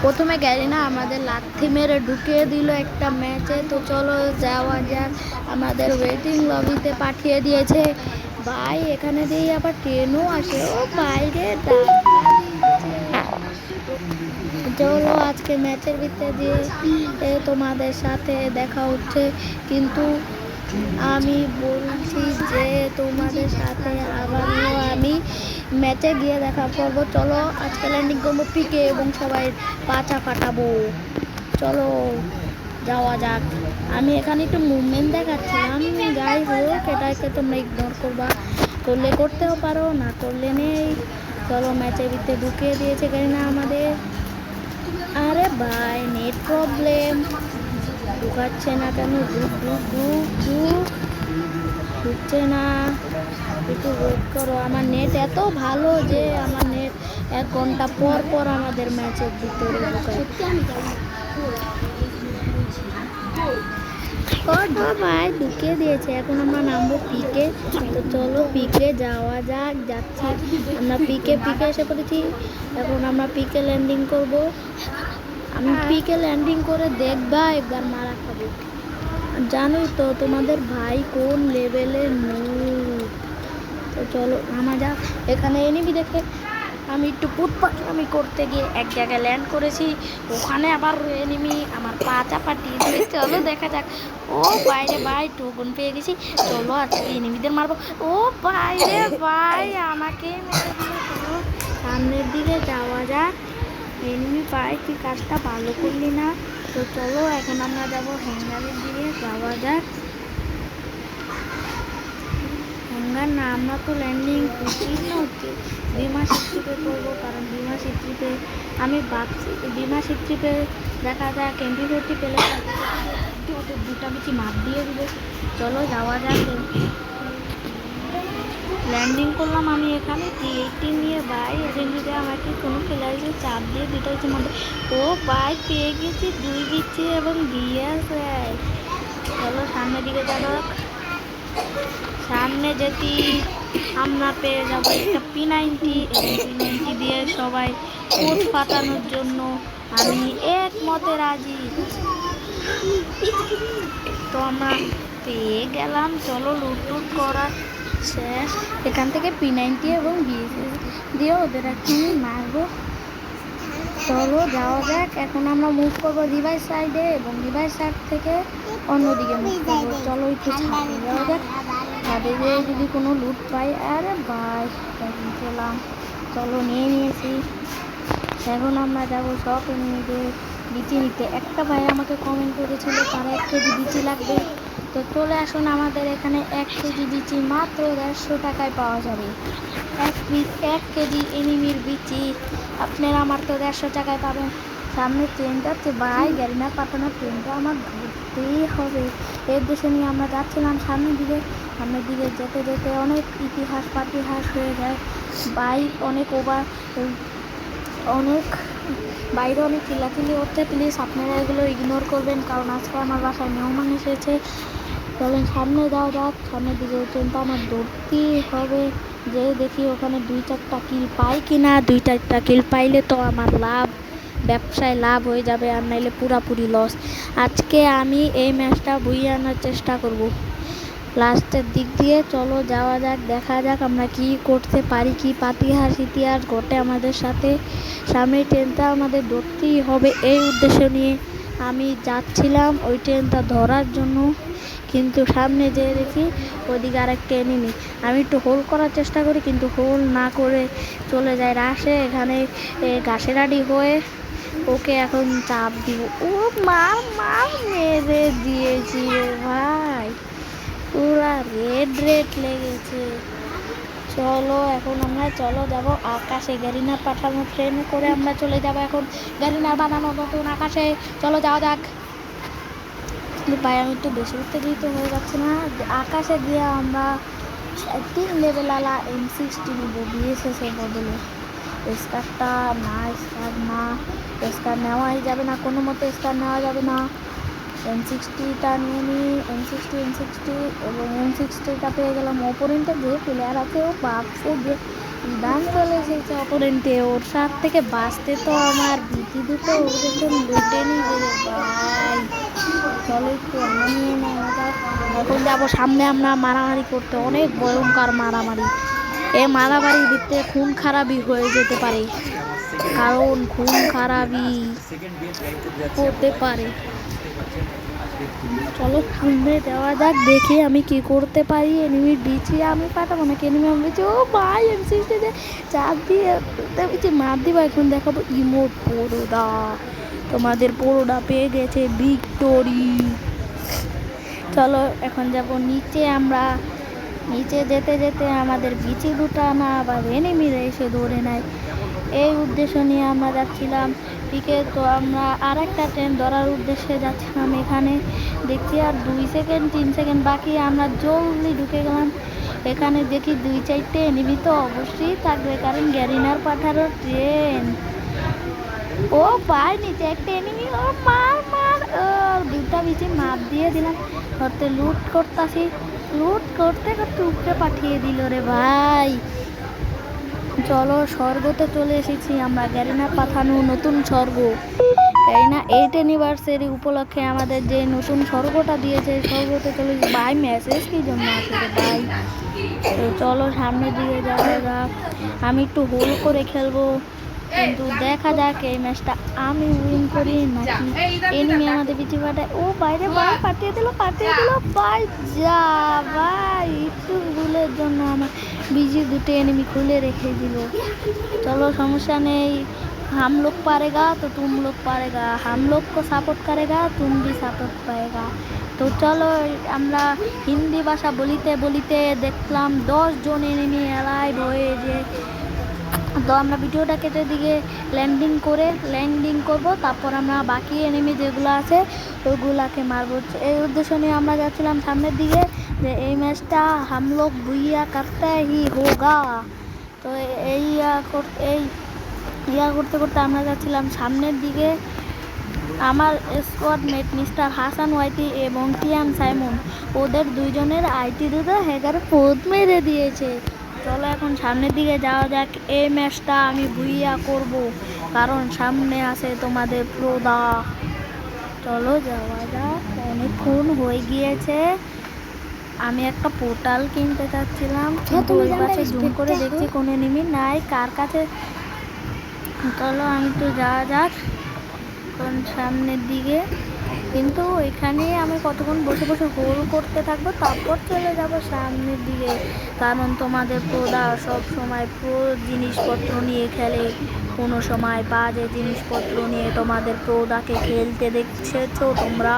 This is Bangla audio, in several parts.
প্রথমে গ্যারিনা আমাদের লাথি মেরে ঢুকিয়ে দিল একটা ম্যাচে। তো চলো যাওয়া যাক। আমাদের ওয়েটিং লবিতে পাঠিয়ে দিয়েছে ভাই, এখানে দিয়ে আবার ট্রেনও আসে। ও বাইরে ধাক্কা দিচ্ছে। চলো আজকে ম্যাচের ভিতরে দিয়ে তোমাদের সাথে দেখা হচ্ছে, কিন্তু আমি বলছি যে তোমাদের সাথে আবারও আমি ম্যাচে গিয়ে দেখা করবো। চলো আজকে ল্যান্ডিং করবো পিকে এবং সবাই পাচা ফাটাবো। চলো যাওয়া যাক। আমি এখানে একটু মুভমেন্ট দেখাচ্ছিলাম, যাই হোক এটাকে তোমরা ইগনোর করবা, করলে করতেও পারো, না করলে নেই। চলো ম্যাচের ভিতরে ঢুকিয়ে দিয়েছে না আমাদের। আরে ভাই নেট প্রবলেম, ঢুকাচ্ছে না কেন? ঢুকছে না, একটু ওয়েট করো। আমার নেট এত ভালো যে আমার নেট 1 ঘন্টা পর পর আমাদের ম্যাচের ভিতরে ঢুকায়। ভাই ঢুকিয়ে দিয়েছে। এখন আমরা নামবো পিকে। তো চলো পিকে যাওয়া যাক। যাচ্ছি আমরা পিকে এসে পড়েছি। এখন আমরা পিকে ল্যান্ডিং করব। আমি পিকে ল্যান্ডিং করে দেখবা একবার মারা খাবো। জানোই তো তোমাদের ভাই কোন লেভেলের নূব। তো চলো নামা যাক। এখানে এনিমি দেখে আমি একটু পুটপাটামি করতে গিয়ে এক জায়গায় ল্যান্ড করেছি, ওখানে আবার এনিমি আমার পা চাপা দিয়ে দিয়ে। চলো দেখা যাক। ও বাইরে ভাই টোকন পেয়ে গেছি। চলো আজকে এনিমিদের মারবো। ও বাইরে ভাই আমাকে মেরে দিল। চলো সামনের দিকে যাওয়া যাক। এনিমি পাই, তুই কাজটা ভালো করলি না। তো চলো এখন আমরা যাবো হ্যাঙ্গারের দিকে। যাওয়া যাক। হ্যাঙ্গার না, আমরা তো ল্যান্ডিং উচিত হচ্ছে বিমা সিট্রিপে করবো, কারণ বিমা সিট্রিপে আমি ভাবছি বিমা সিট্রিপে দেখা যায় MP40 পেলে ওদের দুটা বেশি মাপ দিয়ে দিবে। চলো যাওয়া যাক। ল্যান্ডিং করলাম আমি এখানে T80 নিয়ে। ভাই এজেন্টিতে আমাকে কোনো খেলাইছে চাপ দিয়ে দুটো হচ্ছে মধ্যে। ও ভাই পেয়ে গেছি 2 দিচ্ছি এবং দিয়ে আছে। চলো সামনের দিকে যাবো। সামনে যেতে আমরা পেয়ে যাবো একটা P90 এবং P90 দিয়ে সবাই কোট পাতানোর জন্য আমি একমতে রাজি। তো আমরা পেয়ে গেলাম। চলো লুট করা শেষ। এখান থেকে P90 এবং BSS দিয়ে ওদের এখন মারবো। চলো যাওয়া যাক। এখন আমরা মুভ করবো রিভাইস সাইডে এবং রিভাইস সাইড থেকে অন্যদিকে মুভ করবো। চলো একটু ছাদে যাওয়া যাক। ছাদে যেয়ে যদি কোনো লুট পাই। আরে ভাই খেলাম। চলো নিয়ে নিয়েছি। এখন আমরা যাবো সব এনিমিদের বিচি নিতে। একটা ভাই আমাকে কমেন্ট করেছিল তার 1 কেজি বিচি লাগবে। তো চলে আসুন, আমাদের এখানে 1 কেজি বিচি মাত্র 150 টাকায় পাওয়া যাবে। 1 কেজি এনিমির বিচি আপনারা আমার তো 150 টাকায় পাবেন। সামনে ট্রেন যাচ্ছে ভাই, গ্যারিনা পাঠানো ট্রেনটা আমার ধরতেই হবে। এর দেশে নিয়ে আমরা যাচ্ছিলাম সামনের দিকে যেতে যেতে অনেক ইতিহাস পাতিহাস হয়ে যায়। বাইক অনেক অনেক বাইরে অনেক চিল্লাচিল্লি হচ্ছে। প্লিজ আপনারা এগুলো ইগনোর করবেন, কারণ আজকে আমার বাসায় মেহমান এসেছে। চলেন সামনে যাওয়া যাক। সামনের দিকে ট্রেনটা আমার দৌড়তেই হবে। যে দেখি ওখানে 2-4টা কিল পাই কিনা। 2-4টা কিল পাইলে তো আমার লাভ, ব্যবসায় লাভ হয়ে যাবে, আর নাইলে পুরাপুরি লস। আজকে আমি এই ম্যাচটা বইয়ে আনার চেষ্টা করব লাস্টের দিক দিয়ে। চলো যাওয়া যাক, দেখা যাক আমরা কি করতে পারি, কি ইতিহাস ঘটে আমাদের সাথে। সামনে ট্রেনটা আমাদের ধরতেই হবে, এই উদ্দেশ্য নিয়ে আমি যাচ্ছিলাম ওই ট্রেনটা ধরার জন্য। কিন্তু সামনে যেয়ে দেখি ওইদিকে আরেকটা এনিমি। আমি একটু হোল্ড করার চেষ্টা করি, কিন্তু হোল্ড না করে চলে যায় রাশে। এখানে ঘাসেরাডি হয়ে ওকে এখন চাপ দিব। ও মার মেরে দিয়েছি রে ভাই, পুরা রেড লেগেছে। চলো এখন আমরা যাবো আকাশে। গ্যারিনা পাঠানো ট্রেনে করে আমরা চলে যাব এখন গ্যারিনা বানানো নতুন আকাশে। চলো যাওয়া যাক। ভাই আমি একটু বেশি উত্তেজিত হয়ে যাচ্ছে না? আকাশে গিয়ে আমরা 3 লেভেল আলা M60 নিব BSS এর বদলে। স্কারটা না, স্কার নেওয়াই যাবে না, কোনো মতে স্কার নেওয়া যাবে না। M60টা নিয়ে নিই। M60 এবং M60টা পেয়ে গেলাম। অপোনেন্টের যে প্লেয়ার আছে ও ভাবছে যে ডান চলে এসেছে অপোনেন্টে। ওর সাথ থেকে বাঁচতে তো আমার বিটি দুটো ওরকম লুটে নিবে রে ভাই। চলো একটু আনা নিয়ে নেওয়া যাক। এখন যাবো সামনে আমরা মারামারি করতে, অনেক ভয়ঙ্কর মারামারি। এ মারামারি দিতে খুন খারাপই হয়ে যেতে পারে, কারণ খুন খারাপই হতে পারে। চলো সামনে যাওয়া যাক, দেখি আমি কি করতে পারি। এনিমির বিচি আমি পাঠাবো নাকি এনিমি আমি বিচি। ও ভাই M60 চাপ দিয়ে মার দিব। এখন দেখাবো ইমোট পোড়োদা। তোমাদের পোড়োদা পেয়ে গেছে ভিক্টোরি। চলো এখন যাব নিচে। আমরা নিচে যেতে যেতে আমাদের বিচি দুটা না আবার এনিমিরা এসে ধরে নেয়। এই উদ্দেশ্য নিয়ে আমরা যাচ্ছিলাম পিকে। তো আমরা আর একটা ট্রেন ধরার উদ্দেশ্যে যাচ্ছিলাম। এখানে দেখছি আর 2 সেকেন্ড 3 সেকেন্ড বাকি, আমরা জলদি ঢুকে গেলাম। এখানে দেখি 2-4টে এনিমি তো অবশ্যই থাকবে, কারণ গ্যারিনার পাঠারও ট্রেন। ও ভাই নিচে একটা এনিমি, ও মার মার। দুটা বিচি মার দিয়ে দিলাম। ধরতে লুট করতেছি, লুট করতে করতে উপরে পাঠিয়ে দিল রে ভাই। চলো স্বর্গতে চলে এসেছি আমরা। গ্যারিনা পাঠানো নতুন স্বর্গ, গ্যারিনা 8 অ্যানিভার্সারি উপলক্ষে আমাদের যে নতুন স্বর্গটা দিয়েছে, স্বর্গতে চলে এসেছি ভাই। মেসেজ কি জন্য আছে রে ভাই। তো চলো সামনের দিকে যাওয়া যাক। আমি একটু হোল করে খেলবো, কিন্তু দেখা যাক এই ম্যাচটা আমি উইন করি নাকি এনিমি আমাদের পিছিয়ে পাঠায়। ও বাইরে ভাই পাঠিয়ে দিল ভাই। যা ভাই, একটু ভুলের জন্য আমার বিজি দুটো এনিমি খুলে রেখে দিল। चलो समस्या नहीं, हम लोग पारेगा तो तुम लोग पारेगा, हम लोग को सपोर्ट करेगा तुम भी सपोर्ट पाएगा। तो चलो আমরা হিন্দি ভাষা বলিতে বলিতে দেখলাম 10 জন এনিমি অ্যালাইভ হয়ে যে। তো আমরা ভিডিওটা কেটে দিকে ল্যান্ডিং করব, তারপর আমরা বাকি এনিমি যেগুলো আছে ওগুলাকে মারবো। এই উদ্দেশ্য নিয়ে আমরা যাচ্ছিলাম সামনের দিকে, যে এই ম্যাচটা हम लोग भैया करते ही होगा। তো এই করতে করতে আমরা যাচ্ছিলাম সামনের দিকে। আমার স্কোয়াড মেট মিস্টার হাসান ওয়াইটি এবং টিয়ান সাইমন, ওদের দুইজনের আইটি দুটো হ্যাকার পোদ মেরে দিয়েছে। চলো এখন সামনের দিকে যাওয়া যাক। এই ম্যাচটা আমি ভুইয়া করব, কারণ সামনে আছে তোমাদের প্রোদা। চলো যাওয়া যাক। অনেকক্ষণ হয়ে গিয়েছে। আমি একটা পোর্টাল কিনতে চাচ্ছিলাম, কিন্তু ওই পাশে জুম করে দেখছি কোনো এনিমি নাই কার কাছে। চলো আমি তো যাওয়া যাক কোন সামনের দিকে। কিন্তু এখানে আমি কতক্ষণ বসে বসে হোল করতে থাকবো, তারপর চলে যাব সামনের দিকে, কারণ তোমাদের প্রোদা সব সময় প্রো জিনিসপত্র নিয়ে খেলে, কোনো সময় বাজে জিনিসপত্র নিয়ে তোমাদের প্রোদাকে খেলতে দেখছেছো তোমরা।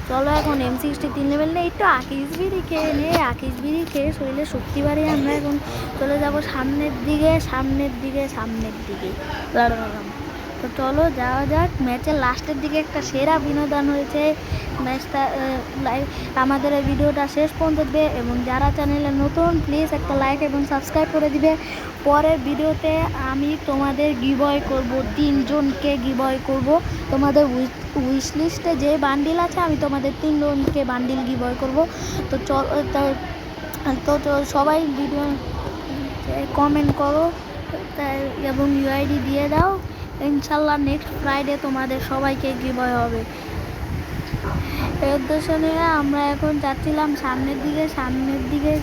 চলো এখন M63 লেভেল নেই, একটু আকিস বিড়ি খেয়ে নে। আকিস বিড়ি খেয়ে শরীরে শক্তি বাড়িয়ে আমরা এখন চলে যাব সামনের দিকে। তো চলো যাওয়া যাক। ম্যাচের লাস্টের দিকে একটা সেরা বিনোদন হয়েছে। ম্যাচটা আমাদের এই ভিডিওটা শেষ পর্যন্ত দেখবে, এবং যারা চ্যানেলে নতুন প্লিজ একটা লাইক এবং সাবস্ক্রাইব করে দিবে। পরের ভিডিওতে আমি তোমাদের গিভঅ্যাওয়ে করব, 3 জনকে গিভঅ্যাওয়ে করব। তোমাদের উইশ লিস্টে যে বান্ডিল আছে আমি তোমাদের 3 জনকে বান্ডিল গিভঅ্যাওয়ে করব। তো সবাই ভিডিও কমেন্ট করো এবং ইউআইডি দিয়ে দাও। ইনশাল্লাহ নেক্সট ফ্রাইডে তোমাদের সবাইকে গিভঅ্যাওয়ে হবে। এই উদ্দেশ্য নিয়ে আমরা এখন যাচ্ছিলাম সামনের দিকে।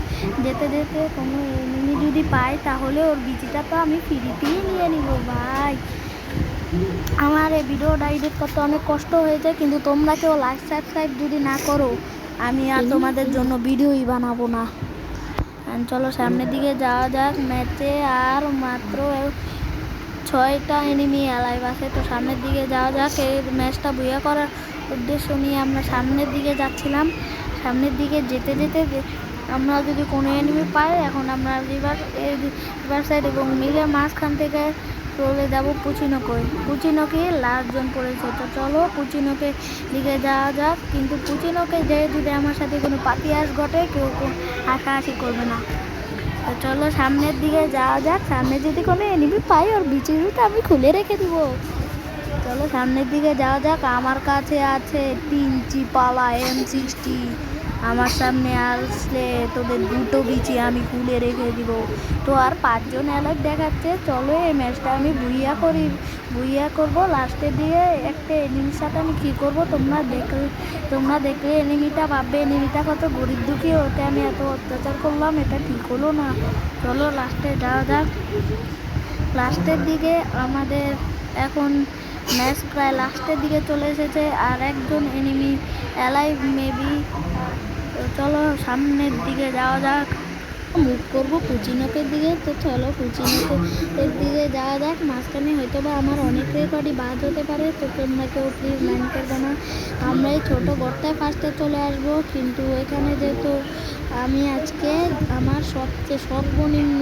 যেতে যেতে কোনো এনিমি যদি পাই তাহলে ওর বিচিটা তো আমি ফ্রিতেই নিয়ে নিব ভাই। আমার এই ভিডিওটা এডিট করতে অনেক কষ্ট হয়েছে, কিন্তু তোমরা কেউ লাইক সাবস্ক্রাইব যদি না করো আমি আর তোমাদের জন্য ভিডিওই বানাবো না। চলো সামনের দিকে যাওয়া যাক। ম্যাচে আর মাত্র 6টা এনিমি অ্যালাইভ আছে। তো সামনের দিকে যাওয়া যাক। এই ম্যাচটা বুয়া করার উদ্দেশ্য নিয়ে আমরা সামনের দিকে যাচ্ছিলাম। সামনের দিকে যেতে যেতে আমরা যদি কোনো এনিমি পাই, এখন আমরা রিভার সাইড এবং মিলের মাঝখান থেকে চলে যাবো পুচিনোকে লাস্ট জন পড়েছে। তো চলো পুচিনোকে দিকে যাওয়া যাক। কিন্তু পুচিনোকে যেয়ে যদি আমার সাথে কোনো পাতিয়াস ঘটে কেউ হাসাহাসি করবে না। তো চলো সামনের দিকে যাওয়া যাক। সামনে যদি কোনো এনিমি পাই ওর বিচিরুটা আমি খুলে রেখে দিব। চলো সামনের দিকে যাওয়া যাক। আমার কাছে আছে 3 চিপালা M60। আমার সামনে আসলে তোদের দুটো বিচি আমি খুলে রেখে দিব। তো আর 5জন অ্যালার্ট দেখাচ্ছে, চলো এই ম্যাচটা আমি বুইয়া করবো। লাস্টের দিয়ে একটা এনিমির সাথে আমি কী করবো তোমরা দেখলে এনিমিটা ভাববে এনিমিটা কত গরিব দুঃখী, ওকে আমি এত অত্যাচার করলাম, এটা ঠিক হলো না। চলো লাস্টে যাওয়া যাক। লাস্টের দিকে আমাদের এখন ম্যাচ প্রায় লাস্টের দিকে চলে এসেছে, আর একজন এনিমি অ্যালাইভ মেবি। চলো সামনের দিকে যাওয়া যাক। মুভ করবো কুচিনকের দিকে, তো চলো কুচিনকের দিকে যাওয়া যাক। মাঝখানে হয়তো বা আমার অনেক রেকর্ডই বাদ হতে পারে, তো তোমরা কেউ প্লিজ মাইন্ড করবে না। আমরা এই ছোটো গর্তায় ফার্স্টে চলে আসবো, কিন্তু এখানে যেহেতু আমি আজকে আমার সবচেয়ে সর্বনিম্ন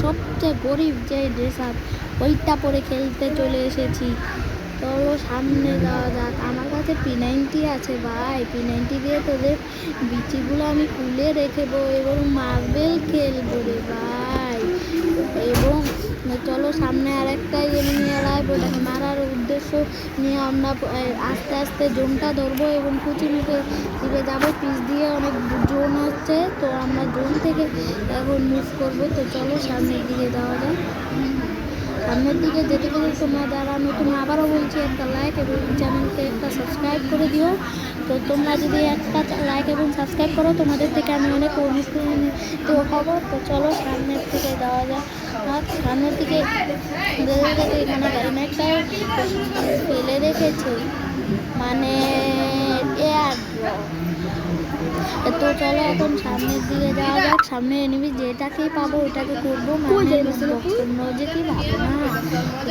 সবচেয়ে গরিব যে ড্রেস আপ ওইটা পরে খেলতে চলে এসেছি। চলো সামনে যাওয়া যাক। আমার কাছে P90 আছে ভাই, P90 দিয়ে তোদের বিচিগুলো আমি খুলে রেখেবো এবং মার্বেল খেলবো রে ভাই। এবং চলো সামনে আরেকটা এনিমি এলাইভ, ওটাকে মারার উদ্দেশ্য নিয়ে আমরা আস্তে আস্তে জোনটা ধরবো এবং কুচিমুখে দিকে যাবো। পিচ দিয়ে অনেক জোন হচ্ছে, তো আমরা জোন থেকে এখন মুভ করবো। তো চলো সামনের দিকে যাওয়া যায়। সামনের দিকে যেতে গেলে তোমরা যারা নতুন, আবারও বলছি, একটা লাইক এবং চ্যানেলকে একটা সাবস্ক্রাইব করে দিও। তো তোমরা যদি একটা লাইক এবং সাবস্ক্রাইব করো, তোমাদের থেকে আমি অনেক অনুপ্রাণিত হবো। তো চলো সামনের দিকে যাওয়া যায়। আর সামনের দিকে এখানে হেলমেটটাও ফেলে রেখেছে, মানে এয়ার। তো চলো এখন সামনের দিকে যাওয়া যাক। সামনে এনিমি যেটাকেই পাবো ওটাকে করবো, যে কি ভাবো না।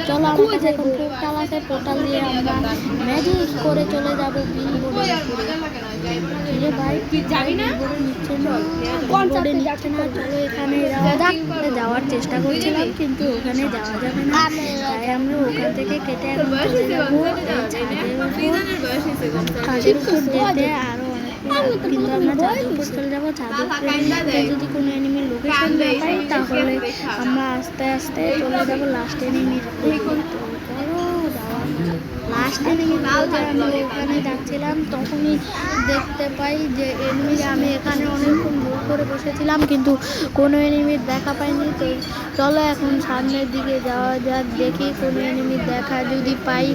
চলো আমার কাছে এখন পোর্টাল আছে, পোর্টাল দিয়ে আমরা ম্যাজিক করে চলে যাবো বিলবোর্ডে। কিরে ভাই বিলবোর্ডে নিচ্ছে না, চলো এখানে যাওয়া যাক। যাওয়ার চেষ্টা করছিলাম কিন্তু ওখানে যাওয়া যাবে না, তাই আমরা ওখান থেকে কেটে এখন চলে যাবো ছাদের উপর যেতে। আরো কিন্তু আমরা ছাদের উপর চলে যাবো। ছাদের উপরে যদি কোনো এনিমির লোকেশন না পাই, তাহলে আমরা আস্তে আস্তে চলে যাবো লাস্ট এনিমির। লাস্ট এনিমি আমি ওখানে যাচ্ছিলাম, তখনই দেখতে পাই যে এনিমি, আমি এখানে অনেকক্ষণ ভুল করে বসেছিলাম কিন্তু কোনো এনিমির দেখা পাইনি। তো চলো এখন সামনের দিকে যাওয়া যাক, দেখি কোনো এনিমির দেখা যদি পাই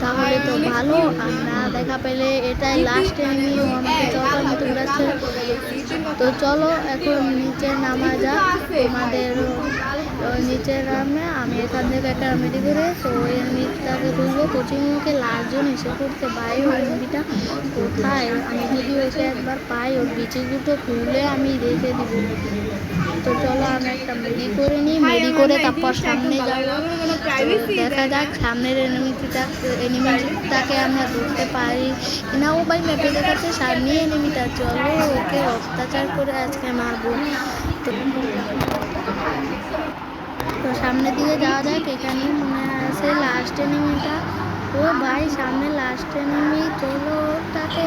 তাহলে তো ভালো, আর না দেখা পেলে এটাই লাস্ট এনিমি, আমাকে চলার মতো ঘুরাচ্ছে। তো চলো এখন নিচে নামা যাক। তোমাদের নিচে নামে আমি এখান থেকে একটা মেডি করে তো ওই এনিমিটাকে তুলবো। কোচিংকে লাস্টজন এসে পড়তে ভাই, ওই এনিমিটা কোথায়? আমি যদি ওকে একবার পাই, ওর বিচি দুটো খুলে আমি রেখে দিব। তো চলো আমি একটা মেডি করে নিই, মেডি করে তারপর সামনে যাবো। দেখা যাক সামনের এনিমিটাকে আমরা ধরতে পারি কিনা। ও ভাই ম্যাপে দেখাচ্ছে সামনে এনিমিটা, চলো ওকে অত্যাচার করে আজকে মারবো। তো সামনের দিকে যাওয়া যাক। এখানেই মনে আছে লাস্ট এনিমিটা। ও ভাই সামনে লাস্ট এনিমি, চলো তাকে